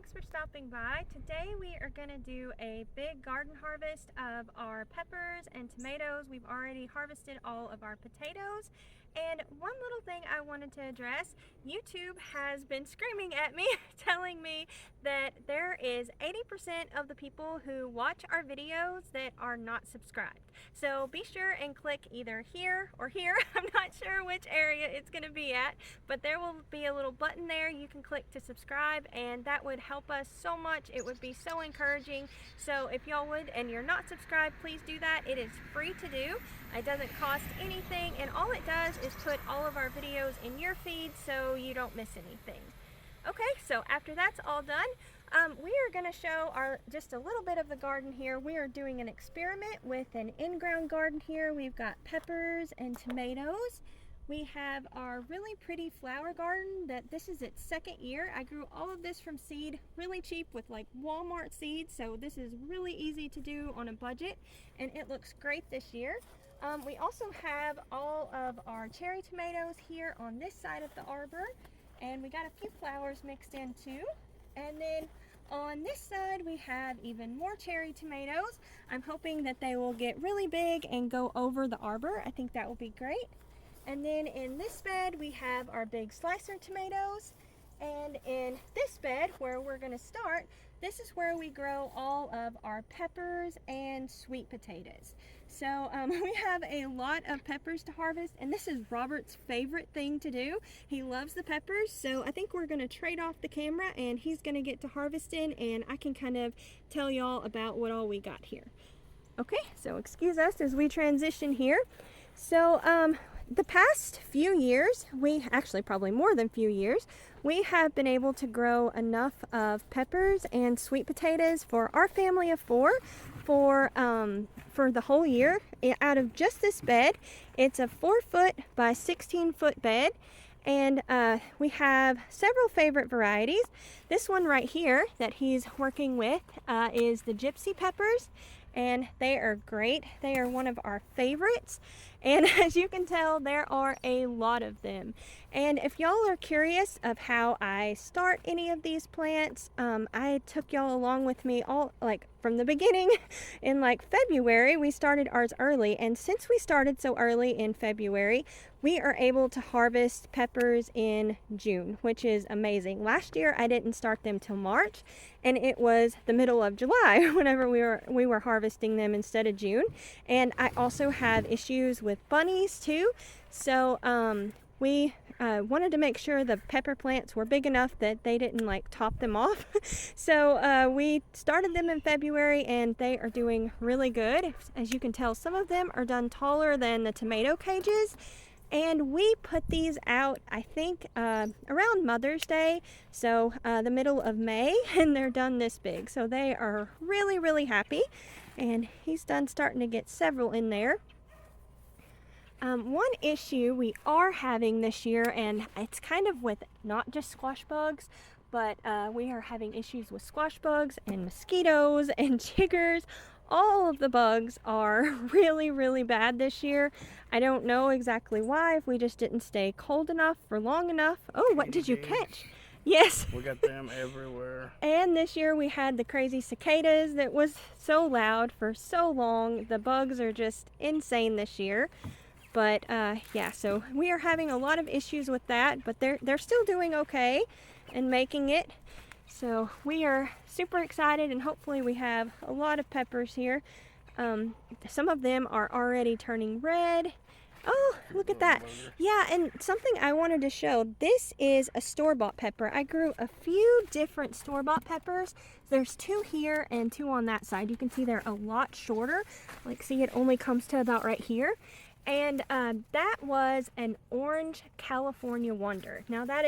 thanks for stopping by. Today we are going to do a big garden harvest of our peppers and tomatoes. We've already harvested all of our potatoes. And one little thing I wanted to address, YouTube has been screaming at me, telling me that there is 80% of the people who watch our videos that are not subscribed. So be sure and click either here or here. I'm not sure which area it's going to be at, but there will be a little button there you can click to subscribe, and that would help us so much. It would be so encouraging. So if y'all would and you're not subscribed, please do that. It is free to do. It doesn't cost anything, and all it does is put all of our videos in your feed so you don't miss anything. Okay, so after that's all done, we are going to show just a little bit of the garden here. We are doing an experiment with an in-ground garden here. We've got peppers and tomatoes. We have our really pretty flower garden that this is its second year. I grew all of this from seed, really cheap with like Walmart seeds, so this is really easy to do on a budget, and it looks great this year. We also have all of our cherry tomatoes here on this side of the arbor, and we got a few flowers mixed in too. And then on this side we have even more cherry tomatoes. I'm hoping that they will get really big and go over the arbor. I think that will be great. And then in this bed we have our big slicer tomatoes, and in this bed where we're going to start, this is where we grow all of our peppers and sweet potatoes. So we have a lot of peppers to harvest, and this is Robert's favorite thing to do. He loves the peppers, so I think we're going to trade off the camera and he's going to get to harvesting, and I can kind of tell y'all about what all we got here. Okay, so excuse us as we transition here. So the past few years, we actually probably more than few years, we have been able to grow enough of peppers and sweet potatoes for our family of four for the whole year. Out of just this bed, it's a 4-foot by 16-foot bed, and we have several favorite varieties. This one right here that he's working with is the gypsy peppers, and they are great. They are one of our favorites, and as you can tell, there are a lot of them. And if y'all are curious of how I start any of these plants, I took y'all along with me all like from the beginning. In like February, we started ours early, and since we started so early in February, we are able to harvest peppers in June, which is amazing. Last year I didn't start them till March, and it was the middle of July whenever we were harvesting them instead of June. And I also have issues with bunnies too, so we wanted to make sure the pepper plants were big enough that they didn't like top them off. So we started them in February, and they are doing really good. As you can tell, some of them are done taller than the tomato cages. And we put these out, I think, around Mother's Day, so the middle of May, and they're done this big. So they are really, really happy, and he's done starting to get several in there. One issue we are having this year, and it's kind of with not just squash bugs, but we are having issues with squash bugs and mosquitoes and chiggers. All of the bugs are really, really bad this year. I don't know exactly why, if we just didn't stay cold enough for long enough. Oh, what did you catch? Yes. We got them everywhere. And this year we had the crazy cicadas that was so loud for so long. The bugs are just insane this year. But yeah, so we are having a lot of issues with that, but they're still doing okay and making it. So we are super excited, and hopefully we have a lot of peppers here. Some of them are already turning red. Oh, look at that. Yeah, and something I wanted to show. This is a store-bought pepper. I grew a few different store-bought peppers. There's 2 here and 2 on that side. You can see they're a lot shorter. Like, see, it only comes to about right here. And that was an orange California Wonder. Now that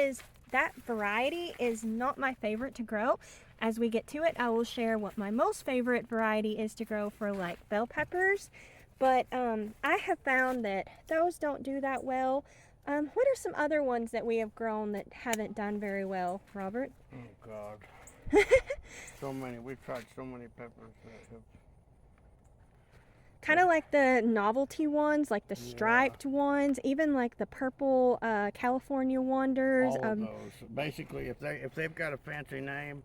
variety is not my favorite to grow. As we get to it, I will share what my most favorite variety is to grow for like bell peppers. But I have found that those don't do that well. What are some other ones that we have grown that haven't done very well, Robert? Oh God. So many. We've tried so many peppers that have... Kind of like the novelty ones, like the striped ones, even like the purple California Wonders. All of those. Basically, if they've got a fancy name,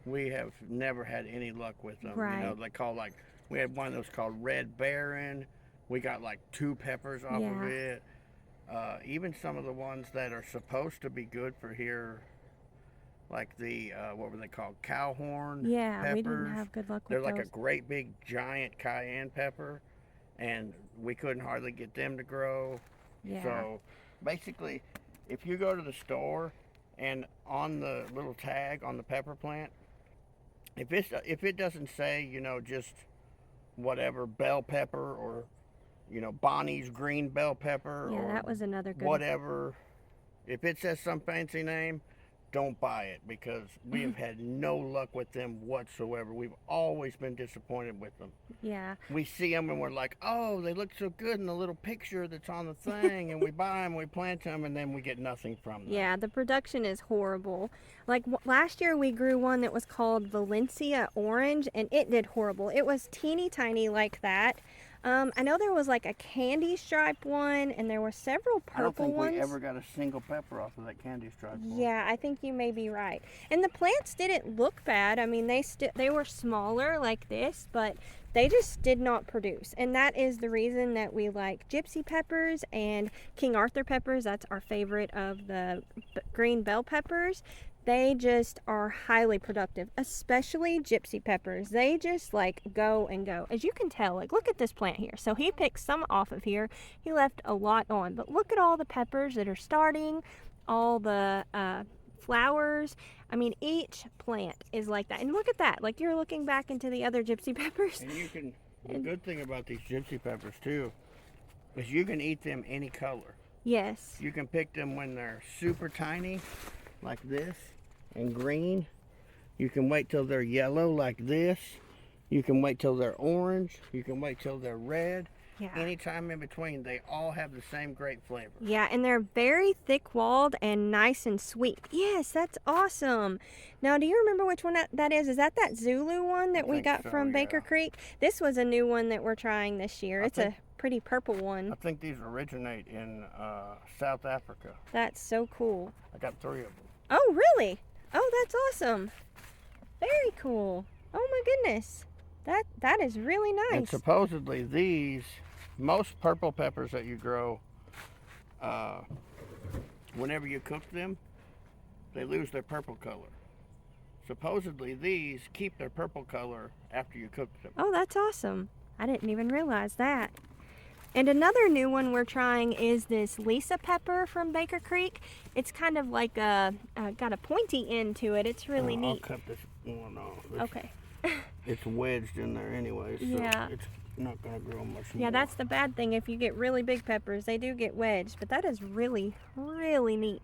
we have never had any luck with them. Right. You know, they call like, we had one of those called Red Baron. We got like 2 peppers off of it. Even some of the ones that are supposed to be good for here, like the, what were they called? Cowhorn peppers. We didn't have good luck with They're those. like a great big giant cayenne pepper, and we couldn't hardly get them to grow. Yeah. So basically, if you go to the store and on the little tag on the pepper plant, if it doesn't say, you know, just whatever bell pepper or, you know, Bonnie's green bell pepper, Yeah, or that was another good whatever, if it says some fancy name, don't buy it, because we have had no luck with them whatsoever. We've always been disappointed with them. Yeah. We see them and we're like, oh, they look so good in the little picture that's on the thing, and we buy them, we plant them, and then we get nothing from them. Yeah, the production is horrible. Like last year we grew one that was called Valencia Orange, and it did horrible. It was teeny tiny like that. I know there was like a candy stripe one, and there were several purple ones. I don't think we ever got a single pepper off of that candy stripe one. Yeah, I think you may be right. And the plants didn't look bad. I mean, they were smaller like this, but they just did not produce. And that is the reason that we like gypsy peppers and King Arthur peppers. That's our favorite of the green bell peppers. They just are highly productive, especially gypsy peppers. They just like go and go. As you can tell, like look at this plant here. So he picked some off of here. He left a lot on, but look at all the peppers that are starting, all the flowers. I mean, each plant is like that. And look at that. Like you're looking back into the other gypsy peppers. And you can, the good thing about these gypsy peppers too, is you can eat them any color. Yes. You can pick them when they're super tiny, like this, and green. You can wait till they're yellow like this. You can wait till they're orange. You can wait till they're red. Yeah. Anytime in between, they all have the same great flavor. Yeah, and they're very thick-walled and nice and sweet. Yes, that's awesome. Now, do you remember which one that is? Is that Zulu one that we got from Baker Creek? This was a new one that we're trying this year. It's a pretty purple one. I think these originate in South Africa. That's so cool. I got 3 of them. Oh, really? Oh, that's awesome. Very cool. Oh my goodness. That is really nice. And supposedly these, most purple peppers that you grow, whenever you cook them, they lose their purple color. Supposedly these keep their purple color after you cook them. Oh, that's awesome. I didn't even realize that. And another new one we're trying is this Lisa pepper from Baker Creek. It's kind of like got a pointy end to it. It's really neat. I'll cut this one off. Okay. It's wedged in there anyway, so yeah. It's not going to grow much more. Yeah, that's the bad thing. If you get really big peppers, they do get wedged. But that is really, really neat.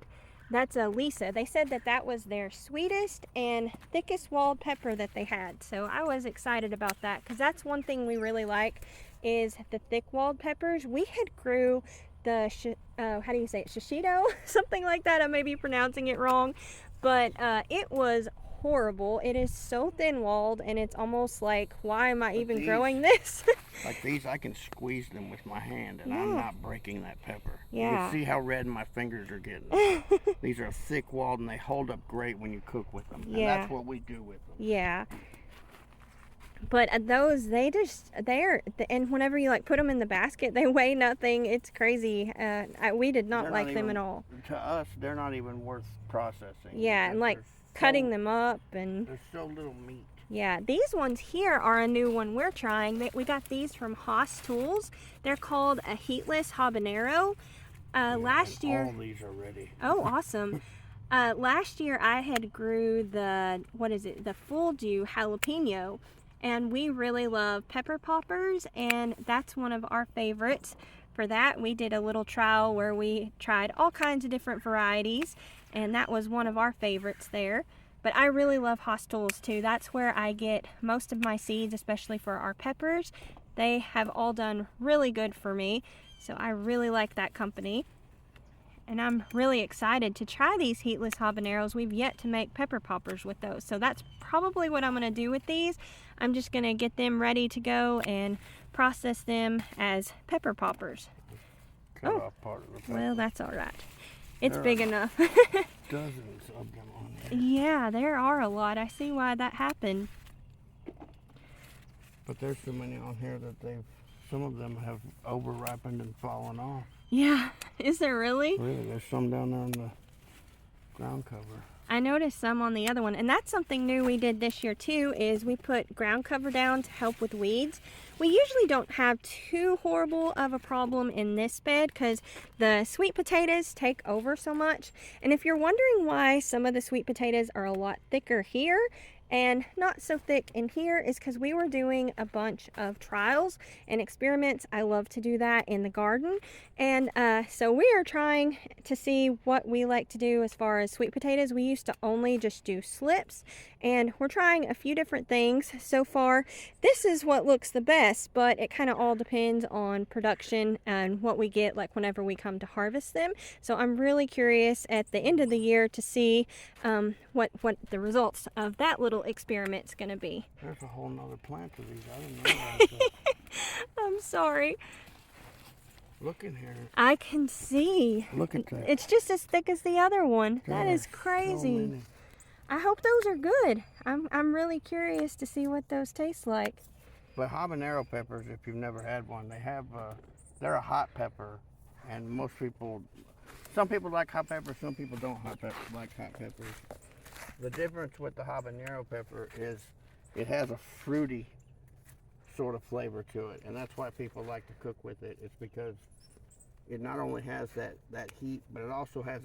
That's a Lisa. They said that was their sweetest and thickest walled pepper that they had. So I was excited about that, because that's one thing we really like is the thick walled peppers. We had grew the, how do you say it, shishito? Something like that. I may be pronouncing it wrong. But it was horrible. It is so thin walled, and it's almost like, why am I even growing this? Like these, I can squeeze them with my hand, and I'm not breaking that pepper. Yeah. You see how red my fingers are getting. These are thick walled, and they hold up great when you cook with them. And that's what we do with them. Yeah. But those, and whenever you like put them in the basket, they weigh nothing. It's crazy. We did not like them at all. To us, they're not even worth processing. Yeah, and like cutting them up, and there's so little meat. Yeah, these ones here are a new one we're trying. We got these from Haas Tools. They're called a heatless habanero. Last year, all these are ready. Oh, awesome. Last year I had grew the full dew jalapeno, and we really love pepper poppers, and that's one of our favorites. For that, we did a little trial where we tried all kinds of different varieties, and that was one of our favorites there. But I really love Haas Tools too. That's where I get most of my seeds, especially for our peppers. They have all done really good for me, so I really like that company. And I'm really excited to try these heatless habaneros. We've yet to make pepper poppers with those, so that's probably what I'm going to do with these. I'm just going to get them ready to go and process them as pepper poppers. Cut off part of the pepper. Well, that's all right. It's big enough. Dozens of them on there. Yeah, there are a lot. I see why that happened. But there's so many on here that some of them have over-ripened and fallen off. Yeah, is there really? Really, there's some down there on the ground cover. I noticed some on the other one, and that's something new we did this year too, is we put ground cover down to help with weeds. We usually don't have too horrible of a problem in this bed because the sweet potatoes take over so much. And if you're wondering why some of the sweet potatoes are a lot thicker here and not so thick in here, is because we were doing a bunch of trials and experiments. I love to do that in the garden. And so we are trying to see what we like to do as far as sweet potatoes. We used to only just do slips, and we're trying a few different things so far. This is what looks the best, but it kind of all depends on production and what we get like whenever we come to harvest them. So I'm really curious at the end of the year to see what the results of that little experiment's gonna be. There's a whole nother plant to these. I didn't know that. I'm sorry. Look in here. I can see. Look at that. It's just as thick as the other one. That There is are so crazy. many. I hope those are good. I'm really curious to see what those taste like. But habanero peppers, if you've never had one, they're a hot pepper, and some people like hot peppers, some people don't like hot peppers. The difference with the habanero pepper is it has a fruity sort of flavor to it, and that's why people like to cook with it. It's because it not only has that heat, but it also has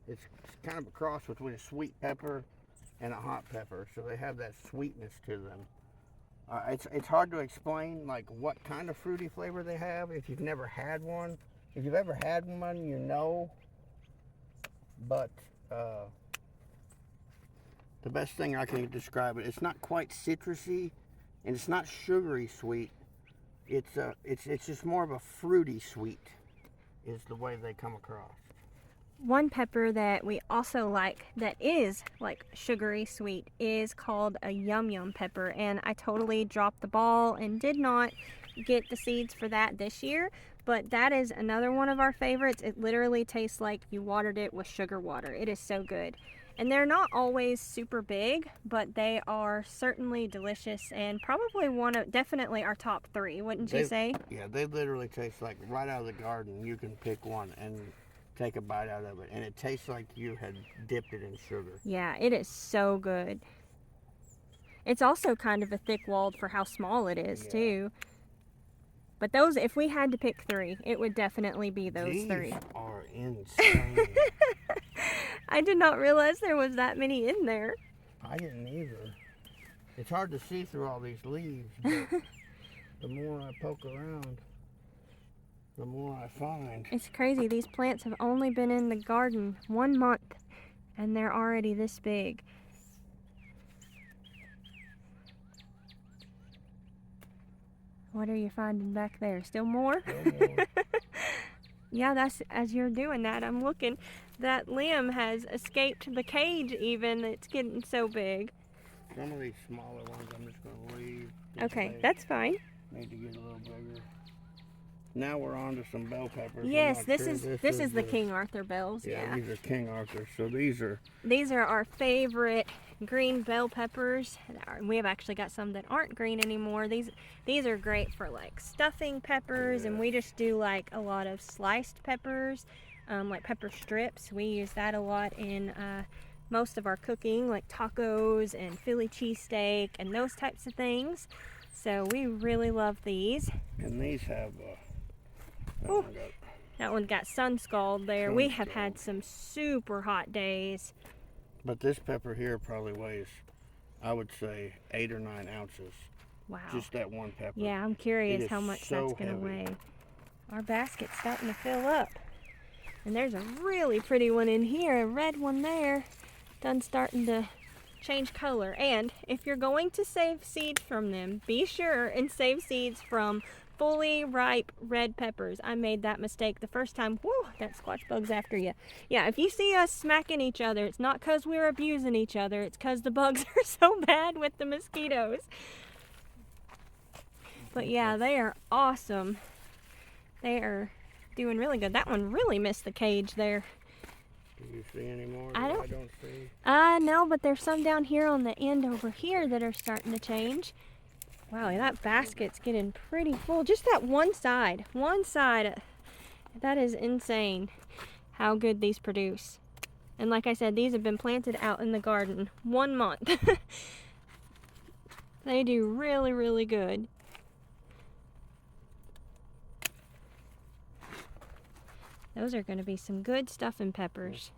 it's kind of a cross between a sweet pepper and a hot pepper, so they have that sweetness to them. It's hard to explain like what kind of fruity flavor they have if you've never had one. If you've ever had one, you know. But the best thing I can describe it's not quite citrusy, and it's not sugary sweet. It's just more of a fruity sweet, is the way they come across. One pepper that we also like that is like sugary sweet is called a yum yum pepper, and I totally dropped the ball and did not get the seeds for that this year, but that is another one of our favorites. It literally tastes like you watered it with sugar water. It is so good. And they're not always super big, but they are certainly delicious and probably definitely our top 3, wouldn't you say? Yeah, they literally taste like right out of the garden. You can pick one and take a bite out of it, and it tastes like you had dipped it in sugar. Yeah, it is so good. It's also kind of a thick-walled for how small it is, too. But those, if we had to pick 3, it would definitely be those 3. These are insane. I did not realize there was that many in there. I didn't either. It's hard to see through all these leaves, but the more I poke around, the more I find. It's crazy. These plants have only been in the garden 1 month, and they're already this big. What are you finding back there? Still more? Still more. Yeah, that's as you're doing that, I'm looking. That limb has escaped the cage even. It's getting so big. Some of these smaller ones I'm just going to leave. Okay, that's fine. Need to get a little bigger. Now we're on to some bell peppers. Yes, this is the King Arthur bells. Yeah, these are King Arthur. So these are our favorite green bell peppers. We have actually got some that aren't green anymore. These are great for like stuffing peppers, and we just do like a lot of sliced peppers, like pepper strips. We use that a lot in most of our cooking, like tacos and Philly cheesesteak and those types of things. So we really love these. And these have that one got sun scald there. We have had some super hot days. But this pepper here probably weighs, I would say, 8 or 9 ounces. Wow. Just that one pepper. Yeah, I'm curious how much that's going to weigh. Our basket's starting to fill up. And there's a really pretty one in here, a red one there. Done starting to change color. And if you're going to save seeds from them, be sure and save seeds from fully ripe red peppers. I made that mistake the first time. Whoa, that squatch bug's after you. Yeah, if you see us smacking each other, it's not because we're abusing each other. It's because the bugs are so bad with the mosquitoes. But yeah, they are awesome. They are doing really good. That one really missed the cage there. Do you see any more I that I don't see? No, but there's some down here on the end over here that are starting to change. Wow, that basket's getting pretty full. Just that one side. One side. That is insane how good these produce. And like I said, these have been planted out in the garden 1 month. They do really, really good. Those are going to be some good stuffing peppers.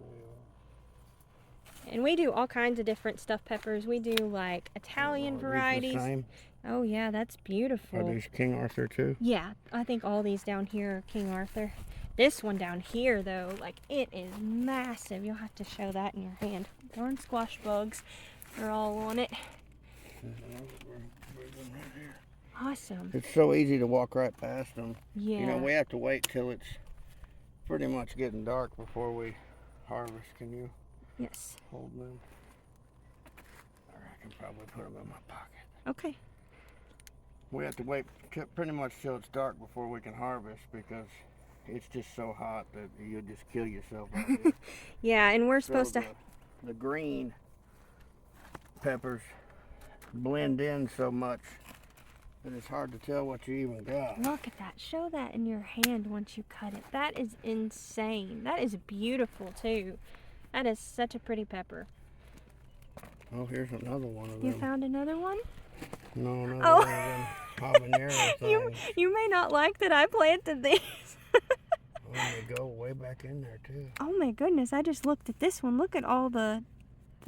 And we do all kinds of different stuffed peppers. We do like Italian varieties. The same? Oh yeah, that's beautiful. Are these King Arthur too? Yeah, I think all these down here are King Arthur. This one down here though, like it is massive. You'll have to show that in your hand. Darn squash bugs are all on it. Awesome. It's so easy to walk right past them. Yeah. You know, we have to wait till it's pretty much getting dark before we harvest. Can you Yes. hold them? Or I can probably put them in my pocket. Okay. We have to wait pretty much till it's dark before we can harvest because it's just so hot that you'll just kill yourself out here. Yeah, and we're supposed to... The green peppers blend in so much that it's hard to tell what you even got. Look at that. Show that in your hand once you cut it. That is insane. That is beautiful too. That is such a pretty pepper. Oh, here's another one of You them. found another one? No, another Oh. one of them habanero things. You may not like that I planted these. Oh, they go way back in there too. Oh my goodness, I just looked at this one. Look at all the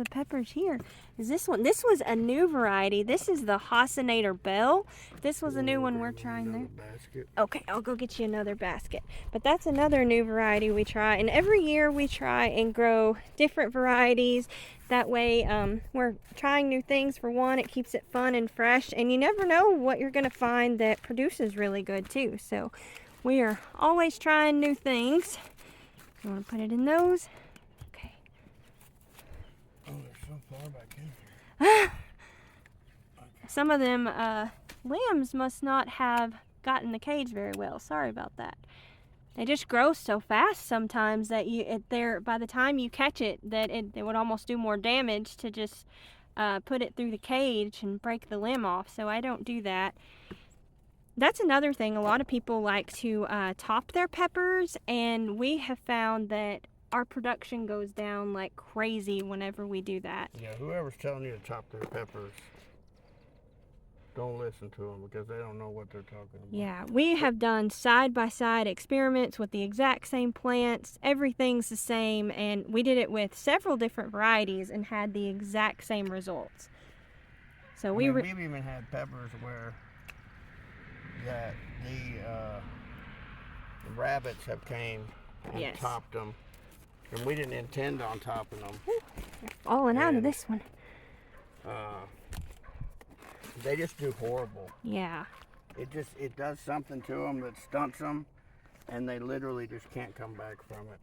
peppers here. Is this one? This was a new variety. This is the Hasinator Bell. This was a new one we're trying there. Basket. Okay, I'll go get you another basket. But that's another new variety we try. And every year we try and grow different varieties. That way we're trying new things. For one, it keeps it fun and fresh. And you never know what you're going to find that produces really good too. So we are always trying new things. You want to put it in those? Okay. Oh, they're so far back in here. Some of them limbs must not have gotten the cage very well. Sorry about that. They just grow so fast sometimes that by the time you catch it, that it would almost do more damage to just put it through the cage and break the limb off. So I don't do that. That's another thing. A lot of people like to top their peppers, and we have found that our production goes down like crazy whenever we do that. Yeah, whoever's telling you to top their peppers, don't listen to them because they don't know what they're talking about. Yeah, we have done side-by-side experiments with the exact same plants. Everything's the same, and we did it with several different varieties and had the exact same results. So we've even had peppers where that the rabbits have came and Yes. topped them, and we didn't intend on topping them. falling out of this one. They just do horrible. Yeah. It does something to them that stunts them, and they literally just can't come back from it.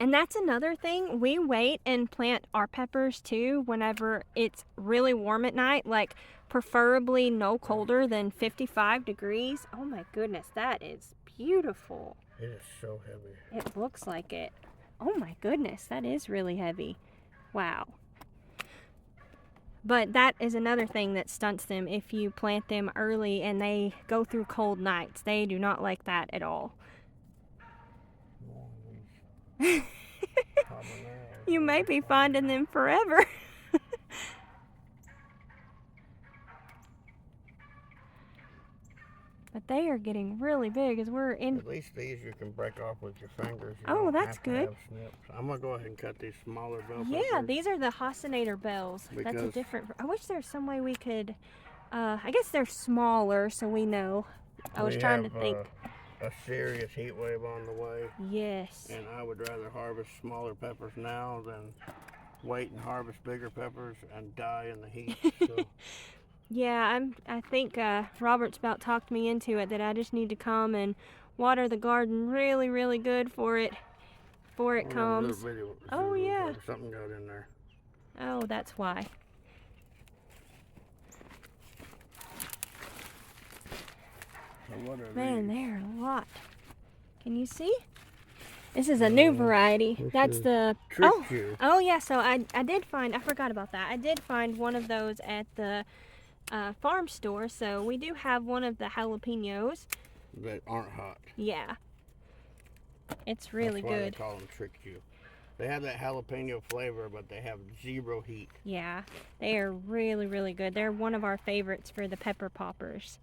And that's another thing. We wait and plant our peppers too whenever it's really warm at night, like preferably no colder than 55 degrees. Oh my goodness, that is beautiful. It is so heavy. It looks like it. Oh my goodness, that is really heavy. Wow. But that is another thing that stunts them if you plant them early and they go through cold nights. They do not like that at all. You may be finding them forever. But they are getting really big as we're in. At least these you can break off with your fingers. You Oh, don't that's have to good. have snips. I'm gonna go ahead and cut these smaller bell Yeah, peppers. these are the Hasinator bells. That's a Because- different. I wish there's some way we could. I guess they're smaller, so we know. I was trying to think. A serious heat wave on the way, Yes. and I would rather harvest smaller peppers now than wait and harvest bigger peppers and die in the heat. So. Yeah, I think Robert's about talked me into it that I just need to come and water the garden really, really good for it before it comes. Oh, yeah. Something got in there. Oh, that's why. So what are Man, these? there are a lot. Can you see? This is a new variety. This That's is the Trick. oh yeah. So I did find, I forgot about that. I did find one of those at the farm store. So we do have one of the jalapenos That aren't hot. Yeah, it's really That's why good. they call them Trick. They have that jalapeno flavor, but they have 0 heat. Yeah, they are really, really good. They're one of our favorites for the pepper poppers.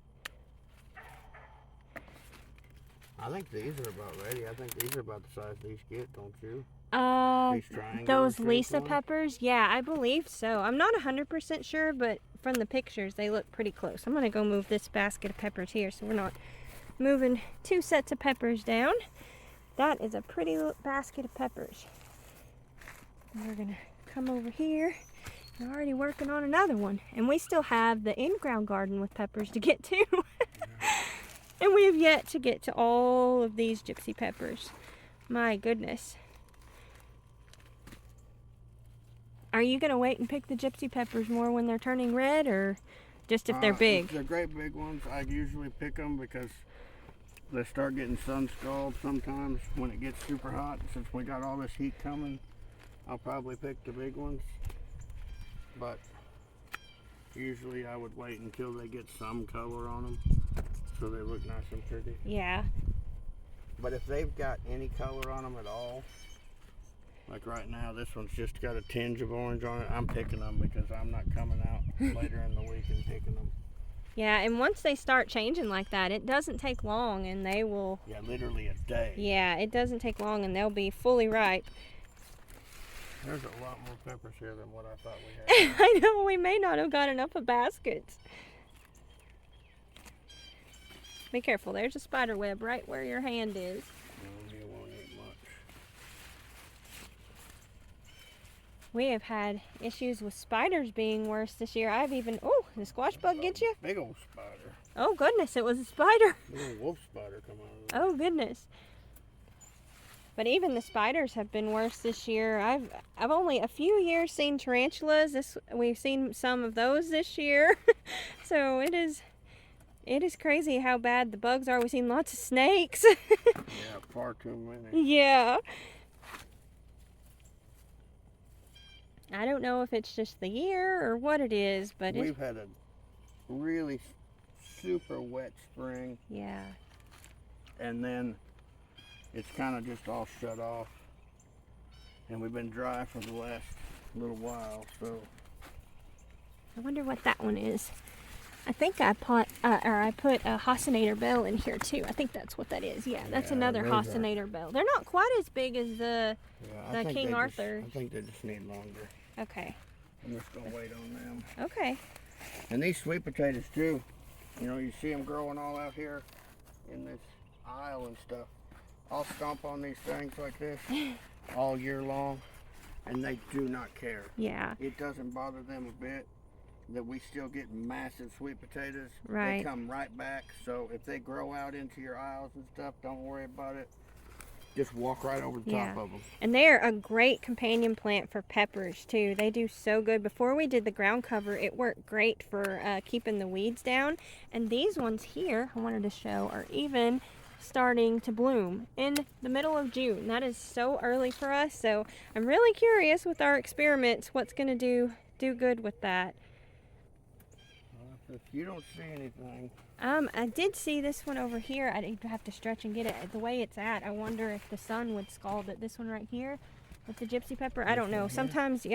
I think these are about ready. I think these are about the size these get, don't you? Those shaped Lisa ones? peppers? Yeah, I believe so. I'm not 100% sure, but from the pictures, they look pretty close. I'm gonna go move this basket of peppers here so we're not moving 2 sets of peppers down. That is a pretty basket of peppers. And we're gonna come over here. We're already working on another one. And we still have the in-ground garden with peppers to get to. And we have yet to get to all of these gypsy peppers. My goodness. Are you gonna wait and pick the gypsy peppers more when they're turning red, or just if they're big? If they're great big ones, I usually pick them because they start getting sun scald sometimes when it gets super hot. Since we got all this heat coming, I'll probably pick the big ones. But usually I would wait until they get some color on them so they look nice and pretty. Yeah. But if they've got any color on them at all, like right now, this one's just got a tinge of orange on it, I'm picking them because I'm not coming out later in the week and picking them. Yeah, and once they start changing like that, it doesn't take long and they will... Yeah, literally a day. Yeah, it doesn't take long and they'll be fully ripe. There's a lot more peppers here than what I thought we had. I know, we may not have got enough of baskets. Be careful, there's a spider web right where your hand is. No, you won't eat much. We have had issues with spiders being worse this year. I've even... Oh, did the squash bug get you? Big old spider. Oh, goodness, it was a spider. Big old wolf spider come out of it. Oh, goodness. But even the spiders have been worse this year. I've only a few years seen tarantulas. We've seen some of those this year. So it is crazy how bad the bugs are. We've seen lots of snakes. Yeah, far too many. Yeah. I don't know if it's just the year or what it is, but we've had a really super wet spring. Yeah. And then it's kind of just all shut off. And we've been dry for the last little while, so. I wonder what that one is. I think I put a Hosinator bell in here too. I think that's what that is. Yeah, that's another Hosinator bell. They're not quite as big as the King Arthur. I think they just need longer. Okay. I'm just gonna wait on them. Okay. And these sweet potatoes too. You know, you see them growing all out here in this aisle and stuff. I'll stomp on these things like this all year long, and they do not care. Yeah. It doesn't bother them a bit that we still get massive sweet potatoes. Right. They come right back. So if they grow out into your aisles and stuff, don't worry about it. Just walk right over the top of them. And they're a great companion plant for peppers too. They do so good. Before we did the ground cover, it worked great for keeping the weeds down. And these ones here, I wanted to show, are even starting to bloom in the middle of June. That is so early for us. So I'm really curious with our experiments what's going to do good with that. If you don't see anything. I did see this one over here. I'd have to stretch and get it. The way it's at, I wonder if the sun would scald it. This one right here with the gypsy pepper, I don't know. Sometimes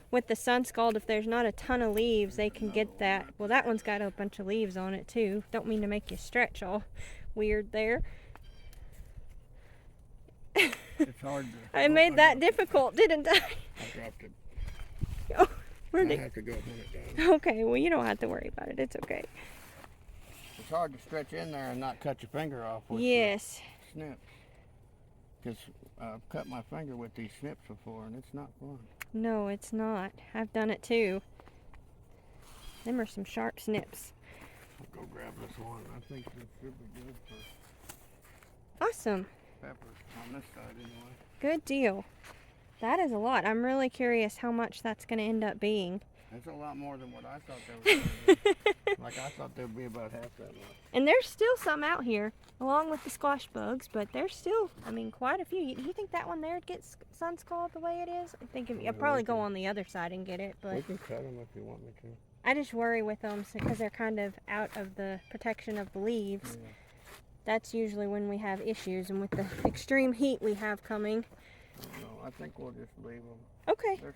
with the sun scald, if there's not a ton of leaves, they can get that. Well, that one's got a bunch of leaves on it too. Don't mean to make you stretch all weird there. It's hard to... I made that difficult, didn't I? I dropped it. Oh, I have to go hunt it down. Okay, well, you don't have to worry about it. It's okay. It's hard to stretch in there and not cut your finger off with the snips. Because I've cut my finger with these snips before, and it's not fun. No, it's not. I've done it too. Them are some sharp snips. I'll go grab this one. I think this should be good for Awesome. peppers on this side anyway. Good deal. That is a lot. I'm really curious how much that's going to end up being. That's a lot more than what I thought they were going to be. Like, I thought there'd be about half that much. And there's still some out here, along with the squash bugs, but there's still, I mean, quite a few. You think that one there gets sun scald the way it is? I think I'll probably go on the other side and get it, but We can cut them if you want me to. I just worry with them because they're kind of out of the protection of the leaves. Yeah. That's usually when we have issues, and with the extreme heat we have coming. No, I think we'll just leave them. Okay. They're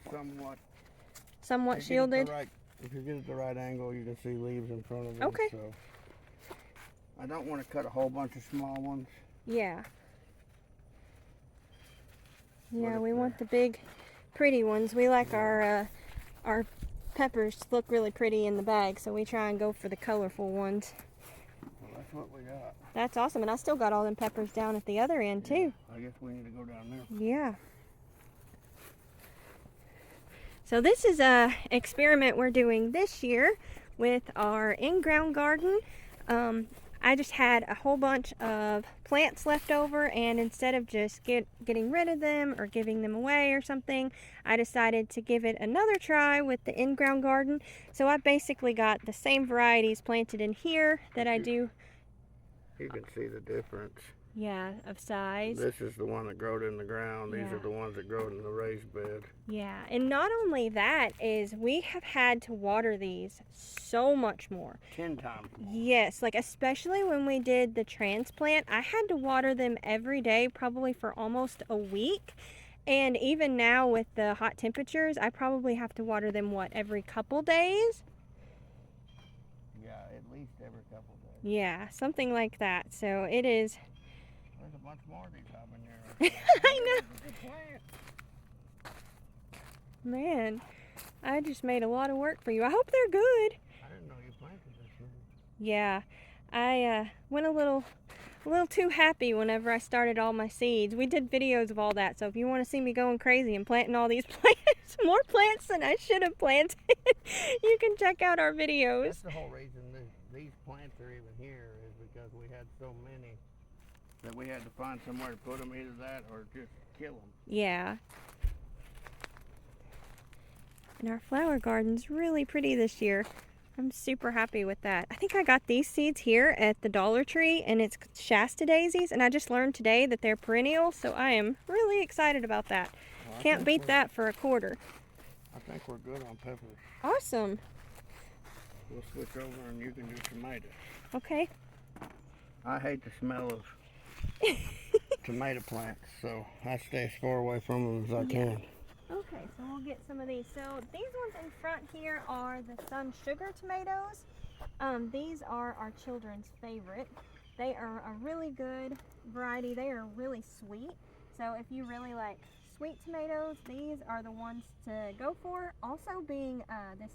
Somewhat shielded. If you get at the right angle, you can see leaves in front of them. Okay. So I don't want to cut a whole bunch of small ones. Yeah. Yeah, But we if want the big, pretty ones. We like our peppers to look really pretty in the bag, so we try and go for the colorful ones. Well, that's what we got. That's awesome, and I still got all them peppers down at the other end too. I guess we need to go down there. Yeah. So this is a experiment we're doing this year with our in-ground garden. I just had a whole bunch of plants left over, and instead of just getting rid of them or giving them away or something, I decided to give it another try with the in-ground garden. So I basically got the same varieties planted in here that I do. You can see the difference. Yeah, of size. This is the one that growed in the ground. These are the ones that grow in the raised bed. Yeah, and not only that is we have had to water these so much more. 10 times more. Yes, like especially when we did the transplant, I had to water them every day, probably for almost a week. And even now with the hot temperatures, I probably have to water them, every couple days? Yeah, at least every couple days. Yeah, something like that. So it is. There's a bunch more of these habanero. I know. Man, I just made a lot of work for you. I hope they're good. I didn't know you planted this one. Yeah, I went a little too happy whenever I started all my seeds. We did videos of all that, so if you want to see me going crazy and planting all these plants, more plants than I should have planted, you can check out our videos. That's the whole reason these plants are even here, is because we had so many that we had to find somewhere to put them, either that or just kill them. Yeah. And our flower garden's really pretty this year. I'm super happy with that. I think I got these seeds here at the Dollar Tree, and it's Shasta daisies, and I just learned today that they're perennial, so I am really excited about that. Well, Can't beat that for a quarter. I think we're good on peppers. Awesome. We'll switch over and you can do tomatoes. Okay. I hate the smell of tomato plants, so I stay as far away from them as I can. Okay, so we'll get some of these. So these ones in front here are the Sun Sugar tomatoes. These are our children's favorite. They are a really good variety. They are really sweet. So if you really like sweet tomatoes, these are the ones to go for. Also being this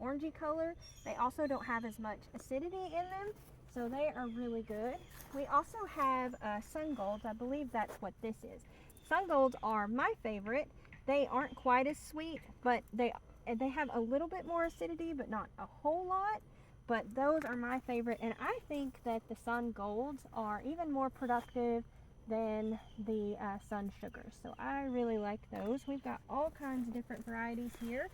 orangey color, they also don't have as much acidity in them. So they are really good. We also have Sun Golds. I believe that's what this is. Sun Golds are my favorite. They aren't quite as sweet, but they have a little bit more acidity, but not a whole lot. But those are my favorite, and I think that the Sun Golds are even more productive than the Sun Sugars. So I really like those. We've got all kinds of different varieties here.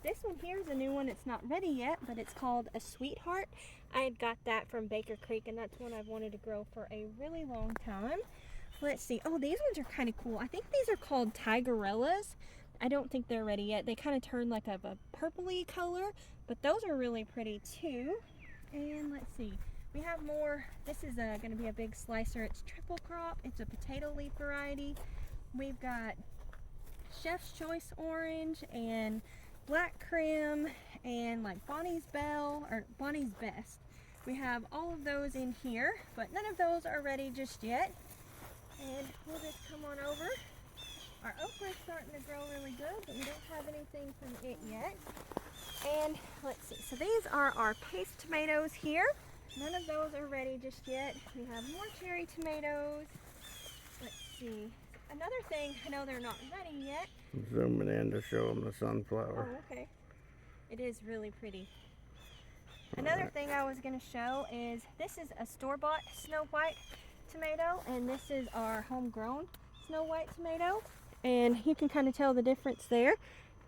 This one here is a new one. It's not ready yet, but it's called a Sweetheart. I had got that from Baker Creek, and that's one I've wanted to grow for a really long time. Let's see. Oh, these ones are kind of cool. I think these are called Tigerellas. I don't think they're ready yet. They kind of turn like a purpley color, but those are really pretty too. And let's see. We have more. This is going to be a big slicer. It's triple crop. It's a potato leaf variety. We've got Chef's Choice Orange and Black Creme and like Bonnie's Belle or Bonnie's Best. We have all of those in here, but none of those are ready just yet. And we'll just come on over. Our okra's starting to grow really good, but we don't have anything from it yet. And let's see, so these are our paste tomatoes here. None of those are ready just yet. We have more cherry tomatoes. Let's see. Another thing, I know they're not ready yet. Zooming in to show them the sunflower. Oh, okay. It is really pretty. Another thing I was going to show is this is a store-bought Snow White tomato, and this is our homegrown Snow White tomato, and you can kind of tell the difference there.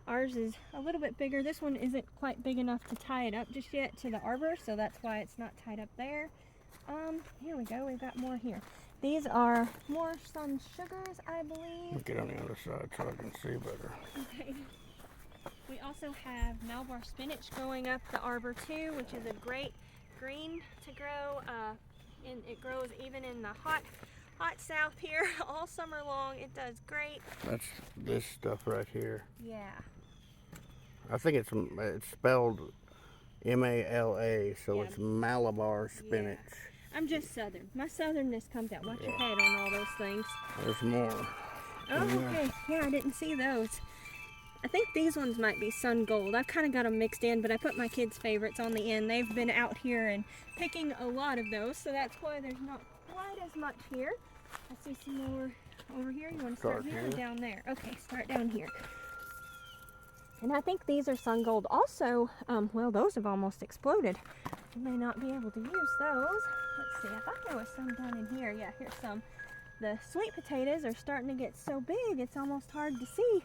Ours is a little bit bigger. This one isn't quite big enough to tie it up just yet to the arbor, so that's why it's not tied up there. Here we go. We've got more here. These are more sun sugars, I believe. Get on the other side so I can see better. Okay. We also have Malabar spinach going up the arbor too, which is a great green to grow. And it grows even in the hot south here all summer long. It does great. That's this stuff right here. Yeah. I think it's spelled M-A-L-A, so Yeah. it's Malabar spinach. Yeah. I'm just southern. My southernness comes out. Watch your head on all those things. There's more. Oh, okay. Yeah, I didn't see those. I think these ones might be sun gold. I've kind of got them mixed in, but I put my kids' favorites on the end. They've been out here and picking a lot of those, so that's why there's not quite as much here. I see some more over here. You want to start here or down there? Okay, start down here. And I think these are sun gold also. Well, those have almost exploded. You may not be able to use those. Let's see, I thought there was some down in here. Yeah, here's some. The sweet potatoes are starting to get so big, it's almost hard to see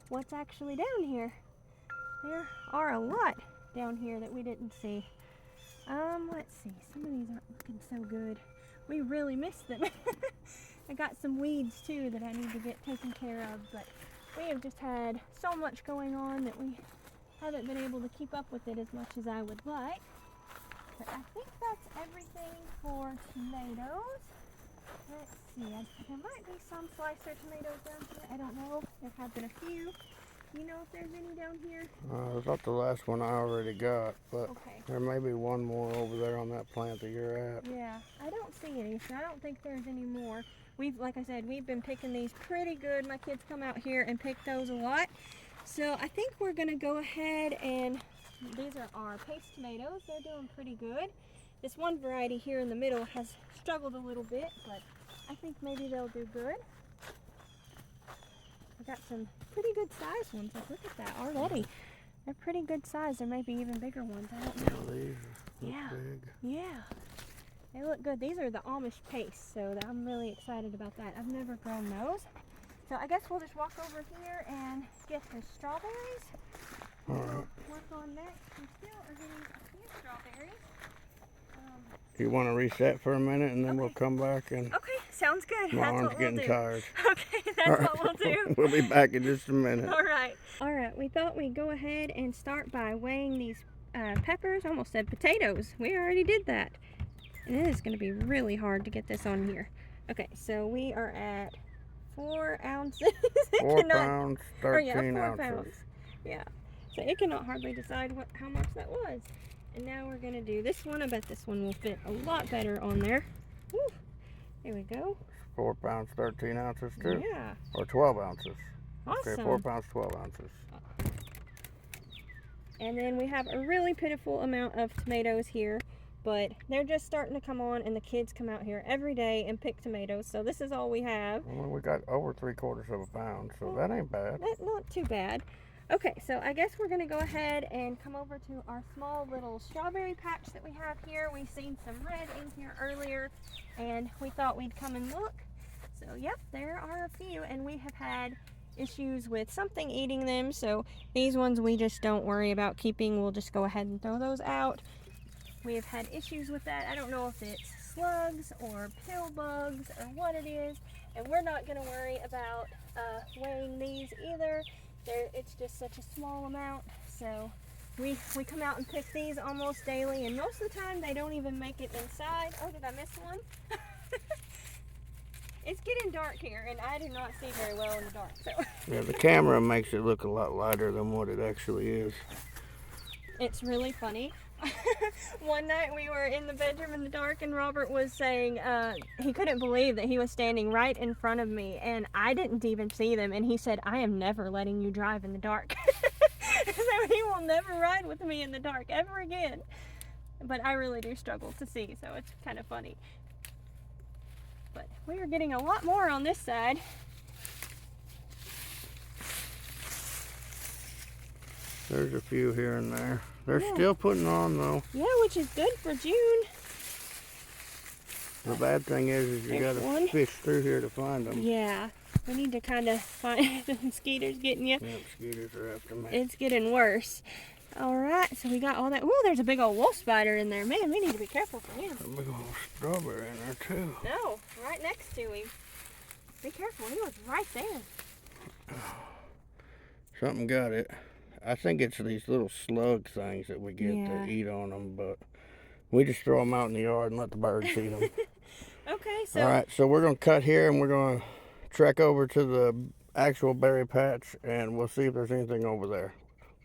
what's actually down here. There are a lot down here that we didn't see. Let's see, some of these aren't looking so good. We really missed them. I got some weeds too that I need to get taken care of, but we have just had so much going on that we haven't been able to keep up with it as much as I would like. But I think that's everything for tomatoes. Let's see, there might be some slicer tomatoes down here. I don't know. There have been a few. You know if there's any down here? I thought the last one I already got, but Okay. there may be one more over there on that plant that you're at. Yeah, I don't see any, so I don't think there's any more. Like I said, we've been picking these pretty good. My kids come out here and pick those a lot. So I think we're gonna go ahead and, these are our paste tomatoes. They're doing pretty good. This one variety here in the middle has struggled a little bit, but I think maybe they'll do good. We got some pretty good sized ones. Like, look at that already. They're pretty good size. There may be even bigger ones. I don't know. These look big. Yeah. They look good. These are the Amish paste, so I'm really excited about that. I've never grown those. So I guess we'll just walk over here and get the strawberries. All right. Work on next. We still are getting a few strawberries. Do you want to reset for a minute and then we'll Okay. come back and Okay, sounds good. my That's arm's what we'll getting do. tired. Okay, that's what we'll do. We'll be back in just a minute. All right, we thought we'd go ahead and start by weighing these peppers. I almost said potatoes. We already did that. And it is going to be really hard to get this on here. Okay, so we are at 4 ounces. 4 pounds, 13 4 ounces. pounds. Yeah, so it cannot hardly decide how much that was. And now we're going to do this one. I bet this one will fit a lot better on there. Woo. Here we go. 4 pounds, 13 ounces too? Yeah. Or 12 ounces. Awesome. Okay, 4 pounds, 12 ounces. And then we have a really pitiful amount of tomatoes here, but they're just starting to come on, and the kids come out here every day and pick tomatoes, so this is all we have. Well, we got over 3/4 of a pound, so that ain't bad. That's not too bad. Okay, so I guess we're going to go ahead and come over to our small little strawberry patch that we have here. We've seen some red in here earlier, and we thought we'd come and look. So, yep, there are a few, and we have had issues with something eating them, so these ones we just don't worry about keeping. We'll just go ahead and throw those out. We have had issues with that. I don't know if it's slugs or pill bugs or what it is, and we're not going to worry about weighing these either. It's just such a small amount, so we come out and pick these almost daily, and most of the time they don't even make it inside. Oh, did I miss one? It's getting dark here, and I do not see very well in the dark. So Yeah, the camera makes it look a lot lighter than what it actually is. it's really funny. One night we were in the bedroom in the dark, and Robert was saying he couldn't believe that he was standing right in front of me, and I didn't even see them, and he said, "I am never letting you drive in the dark." So he will never ride with me in the dark ever again. But I really do struggle to see, so it's kind of funny. But we are getting a lot more on this side. There's a few here and there. They're Yeah. still putting on though. Yeah, which is good for June. The bad thing is you There's gotta one. fish through here to find them. Yeah, We need to kind of find the mosquitoes getting you. Yeah, mosquitoes are after me. It's getting worse. All right, so we got all that. Ooh, there's a big old wolf spider in there. Man, we need to be careful for him. A big old strawberry in there too. No, right next to him. Be careful, he was right there. Something got it. I think it's these little slug things that we get Yeah. to eat on them, but we just throw them out in the yard and let the birds eat them. Okay, so. All right, so we're going to cut here and we're going to trek over to the actual berry patch and we'll see if there's anything over there.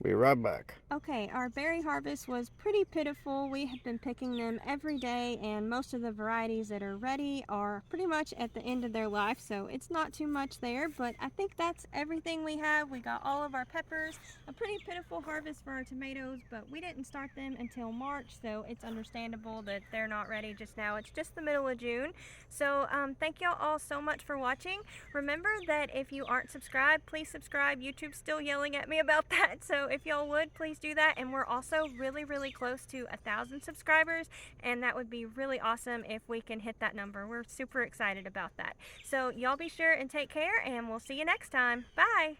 Be right back. Okay, our berry harvest was pretty pitiful. We have been picking them every day, and most of the varieties that are ready are pretty much at the end of their life, so it's not too much there, but I think that's everything we have. We got all of our peppers, a pretty pitiful harvest for our tomatoes, but we didn't start them until March, so it's understandable that they're not ready just now. It's just the middle of June. So thank y'all all so much for watching. Remember that if you aren't subscribed, please subscribe. YouTube's still yelling at me about that, so if y'all would, please do that. And we're also really close to 1,000 subscribers, and that would be really awesome if we can hit that number. We're super excited about that. So y'all be sure and take care, and we'll see you next time. Bye.